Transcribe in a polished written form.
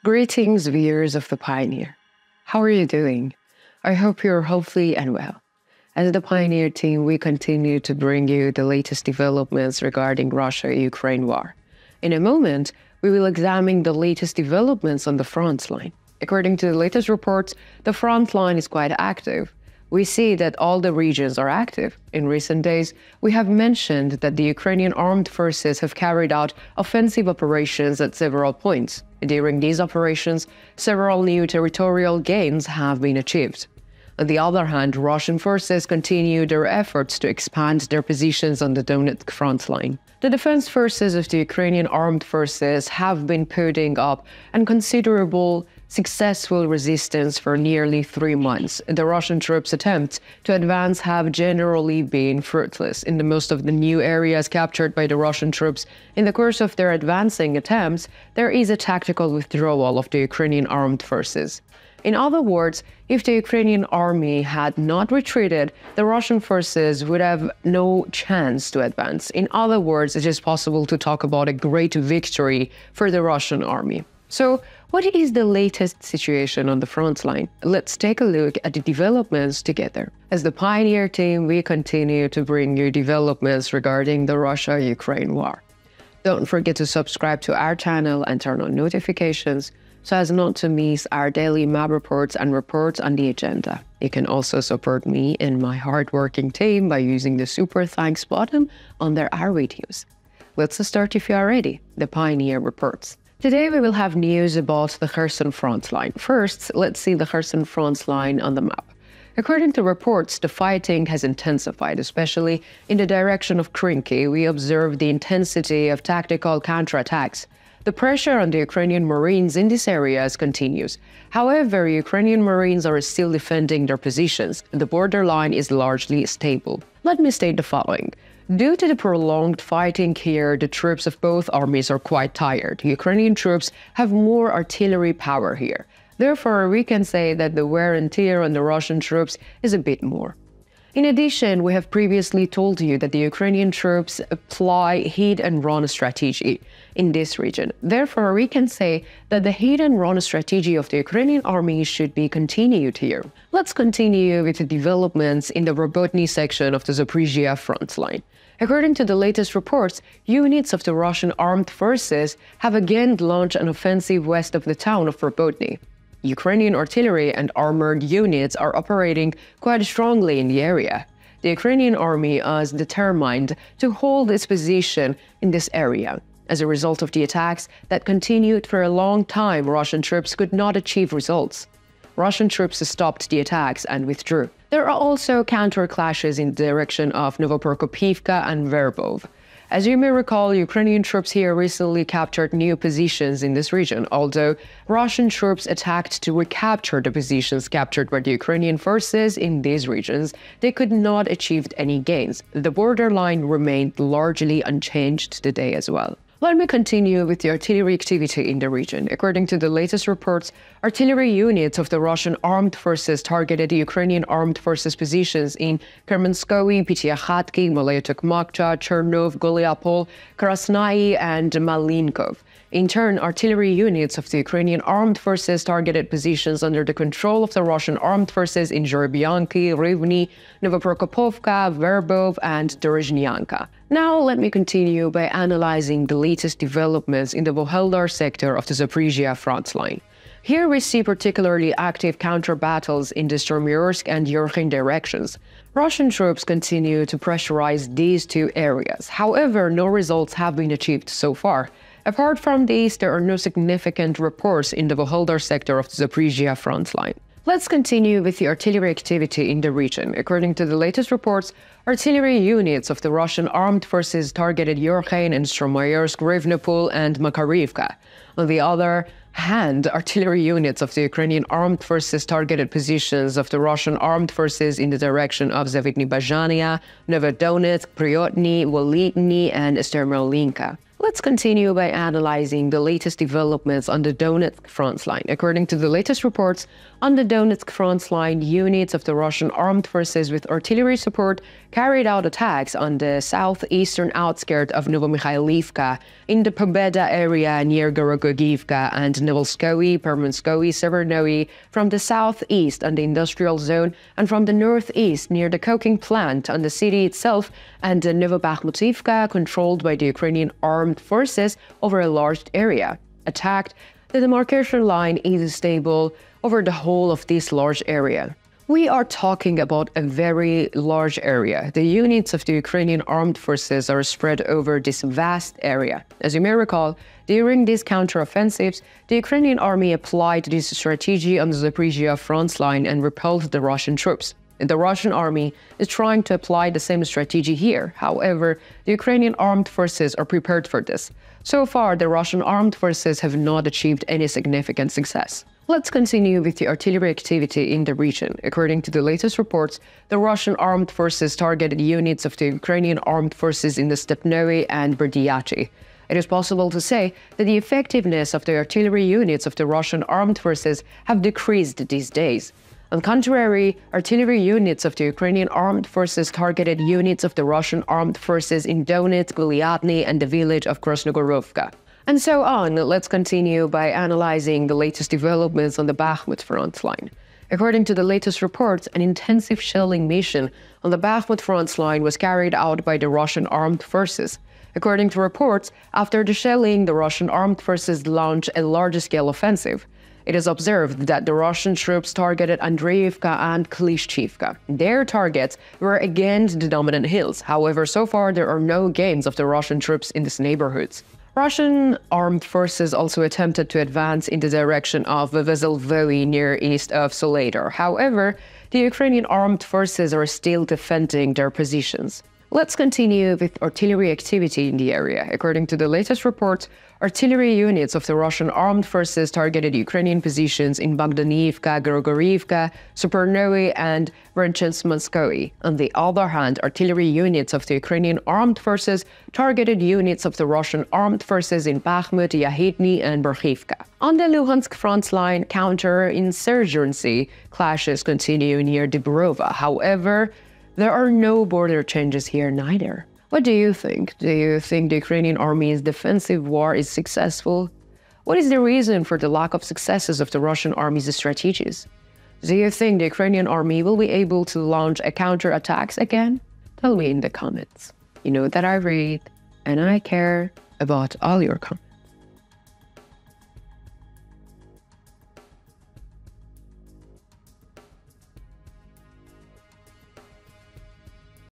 Greetings, viewers of The Pioneer. How are you doing? I hope you're healthy and well. As the Pioneer team, we continue to bring you the latest developments regarding Russia-Ukraine war. In a moment, we will examine the latest developments on the front line. According to the latest reports, the front line is quite active. We see that all the regions are active. In recent days, we have mentioned that the Ukrainian armed forces have carried out offensive operations at several points. During these operations, several new territorial gains have been achieved. On the other hand, Russian forces continue their efforts to expand their positions on the Donetsk front line. The defense forces of the Ukrainian armed forces have been putting up a considerable successful resistance for nearly 3 months. The Russian troops' attempts to advance have generally been fruitless. In the most of the new areas captured by the Russian troops in the course of their advancing attempts, there is a tactical withdrawal of the Ukrainian armed forces. In other words, if the Ukrainian army had not retreated, the Russian forces would have no chance to advance. In other words, it is possible to talk about a great victory for the Russian army. So, what is the latest situation on the front line? Let's take a look at the developments together. As the Pioneer team, we continue to bring you developments regarding the Russia-Ukraine war. Don't forget to subscribe to our channel and turn on notifications so as not to miss our daily map reports and reports on the agenda. You can also support me and my hardworking team by using the super thanks button under our videos. Let's start if you are ready. The Pioneer reports. Today we will have news about the Kherson front line. First, let's see the Kherson front line on the map. According to reports, the fighting has intensified, especially in the direction of Krinky. We observe the intensity of tactical counterattacks. The pressure on the Ukrainian Marines in these areas continues. However, Ukrainian Marines are still defending their positions. The borderline is largely stable. Let me state the following. Due to the prolonged fighting here, the troops of both armies are quite tired. Ukrainian troops have more artillery power here. Therefore, we can say that the wear and tear on the Russian troops is a bit more. In addition, we have previously told you that the Ukrainian troops apply hit-and-run strategy in this region. Therefore, we can say that the hit-and-run strategy of the Ukrainian army should be continued here. Let's continue with the developments in the Robotny section of the Zaporizhia front line. According to the latest reports, units of the Russian armed forces have again launched an offensive west of the town of Robotny. Ukrainian artillery and armored units are operating quite strongly in the area. The Ukrainian army is determined to hold its position in this area. As a result of the attacks that continued for a long time, Russian troops could not achieve results. Russian troops stopped the attacks and withdrew. There are also counter-clashes in the direction of Novoprokopivka and Verbov. As you may recall, Ukrainian troops here recently captured new positions in this region. Although Russian troops attacked to recapture the positions captured by the Ukrainian forces in these regions, they could not achieve any gains. The borderline remained largely unchanged today as well. Let me continue with the artillery activity in the region. According to the latest reports, artillery units of the Russian armed forces targeted the Ukrainian armed forces positions in Kermenskoye, Pityakhatki, Malayotok-Makcha, Chernov, Goliapol, Krasnaya, and Malinkov. In turn, artillery units of the Ukrainian armed forces targeted positions under the control of the Russian armed forces in Zhorobyanki, Rivne, Novoprokopivka, Verbov, and Dorozhnyanka. Now, let me continue by analyzing the latest developments in the Vuhledar sector of the Zaporizhia front line. Here we see particularly active counter-battles in the Stormyursk and Yurkhin directions. Russian troops continue to pressurize these two areas. However, no results have been achieved so far. Apart from these, there are no significant reports in the Vuhledar sector of the Zaporizhia front line. Let's continue with the artillery activity in the region. According to the latest reports, artillery units of the Russian armed forces targeted Yurkhin and Stormyursk, Rivnopol, and Makarivka. On the other hand, artillery units of the Ukrainian armed forces targeted positions of the Russian armed forces in the direction of Zavidny Bazhania, Novodonetsk, Pryotny, Volhytny, and Stermolinka. Let's continue by analyzing the latest developments on the Donetsk front line. According to the latest reports, on the Donetsk front line, units of the Russian armed forces with artillery support carried out attacks on the southeastern outskirts of Novomikhailivka, in the Pobeda area near Gorogogivka and Novolskoye, Permanskoye, Severnoye, from the southeast on the industrial zone, and from the northeast near the coking plant on the city itself, and Novobakhmutivka, controlled by the Ukrainian armed forces over a large area. Attacked, the demarcation line is stable over the whole of this large area. We are talking about a very large area. The units of the Ukrainian armed forces are spread over this vast area. As you may recall, during these counteroffensives, the Ukrainian army applied this strategy on the Zaporizhia front line and repelled the Russian troops. The Russian army is trying to apply the same strategy here. However, the Ukrainian armed forces are prepared for this. So far, the Russian armed forces have not achieved any significant success. Let's continue with the artillery activity in the region. According to the latest reports, the Russian armed forces targeted units of the Ukrainian armed forces in the Stepnoe and Berdyachi. It is possible to say that the effectiveness of the artillery units of the Russian armed forces have decreased these days. On the contrary, artillery units of the Ukrainian armed forces targeted units of the Russian armed forces in Donetsk, Guliatny, and the village of Krasnogorovka. And so on. Let's continue by analyzing the latest developments on the Bakhmut front line. According to the latest reports, an intensive shelling mission on the Bakhmut front line was carried out by the Russian armed forces. According to reports, after the shelling, the Russian armed forces launched a large-scale offensive. It is observed that the Russian troops targeted Andreevka and Klishchivka. Their targets were again the dominant hills. However, so far there are no gains of the Russian troops in these neighborhoods. Russian armed forces also attempted to advance in the direction of Veselvoye near east of Soledar. However, the Ukrainian armed forces are still defending their positions. Let's continue with artillery activity in the area. According to the latest reports, artillery units of the Russian armed forces targeted Ukrainian positions in Bogdanivka, Gorogorivka, Supernoe, and Verchensk-Manskoye. On the other hand, artillery units of the Ukrainian armed forces targeted units of the Russian armed forces in Bakhmut, Yahidny, and Berkhivka. On the Luhansk front line, counter-insurgency clashes continue near Dibrovo. However, there are no border changes here neither. What do you think? Do you think the Ukrainian army's defensive war is successful? What is the reason for the lack of successes of the Russian army's strategies? Do you think the Ukrainian army will be able to launch a counterattacks again? Tell me in the comments. You know that I read and I care about all your comments.